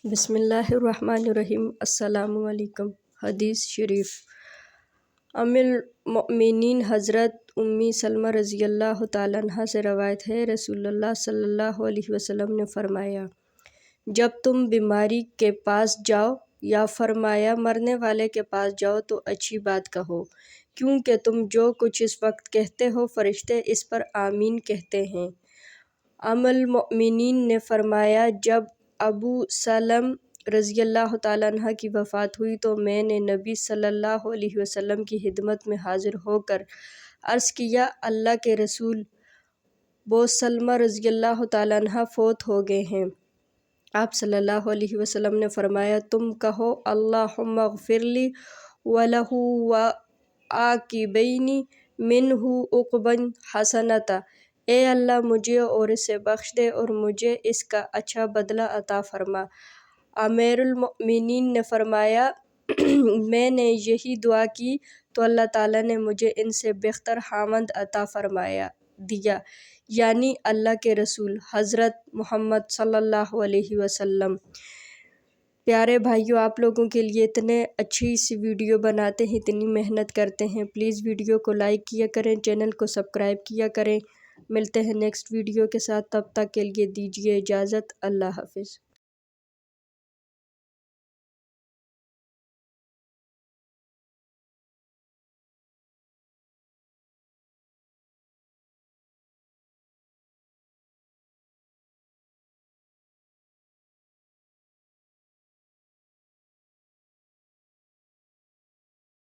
بسم اللہ الرحمن الرحیم۔ السلام علیکم۔ حدیث شریف ام المؤمنین حضرت امی سلمہ رضی اللہ تعالیٰ عنہ سے روایت ہے، رسول اللہ صلی اللہ علیہ وسلم نے فرمایا، جب تم بیماری کے پاس جاؤ یا فرمایا مرنے والے کے پاس جاؤ تو اچھی بات کہو، کیونکہ تم جو کچھ اس وقت کہتے ہو فرشتے اس پر آمین کہتے ہیں۔ ام المؤمنین نے فرمایا، جب ابو سلمہ رضی اللہ تعالیٰ عنہ کی وفات ہوئی تو میں نے نبی صلی اللہ علیہ وسلم کی خدمت میں حاضر ہو کر عرض کیا، اللہ کے رسول، ابو سلمہ رضی اللہ تعالیٰ عنہ فوت ہو گئے ہیں۔ آپ صلی اللہ علیہ وسلم نے فرمایا، تم کہو، اللہم اغفر لی وَلَهُ وَعَاقِبَیْنِ مِنْهُ عُقْبًا حَسَنَةً، اے اللہ مجھے اور اسے بخش دے اور مجھے اس کا اچھا بدلہ عطا فرما۔ امیر المؤمنین نے فرمایا، میں نے یہی دعا کی تو اللہ تعالیٰ نے مجھے ان سے بہتر خاوند عطا فرما دیا، یعنی اللہ کے رسول حضرت محمد صلی اللہ علیہ وسلم۔ پیارے بھائیو، آپ لوگوں کے لیے اتنے اچھی سی ویڈیو بناتے ہیں، اتنی محنت کرتے ہیں، پلیز ویڈیو کو لائک کیا کریں، چینل کو سبسکرائب کیا کریں۔ ملتے ہیں نیکسٹ ویڈیو کے ساتھ، تب تک کے لیے دیجیے اجازت، اللہ حافظ۔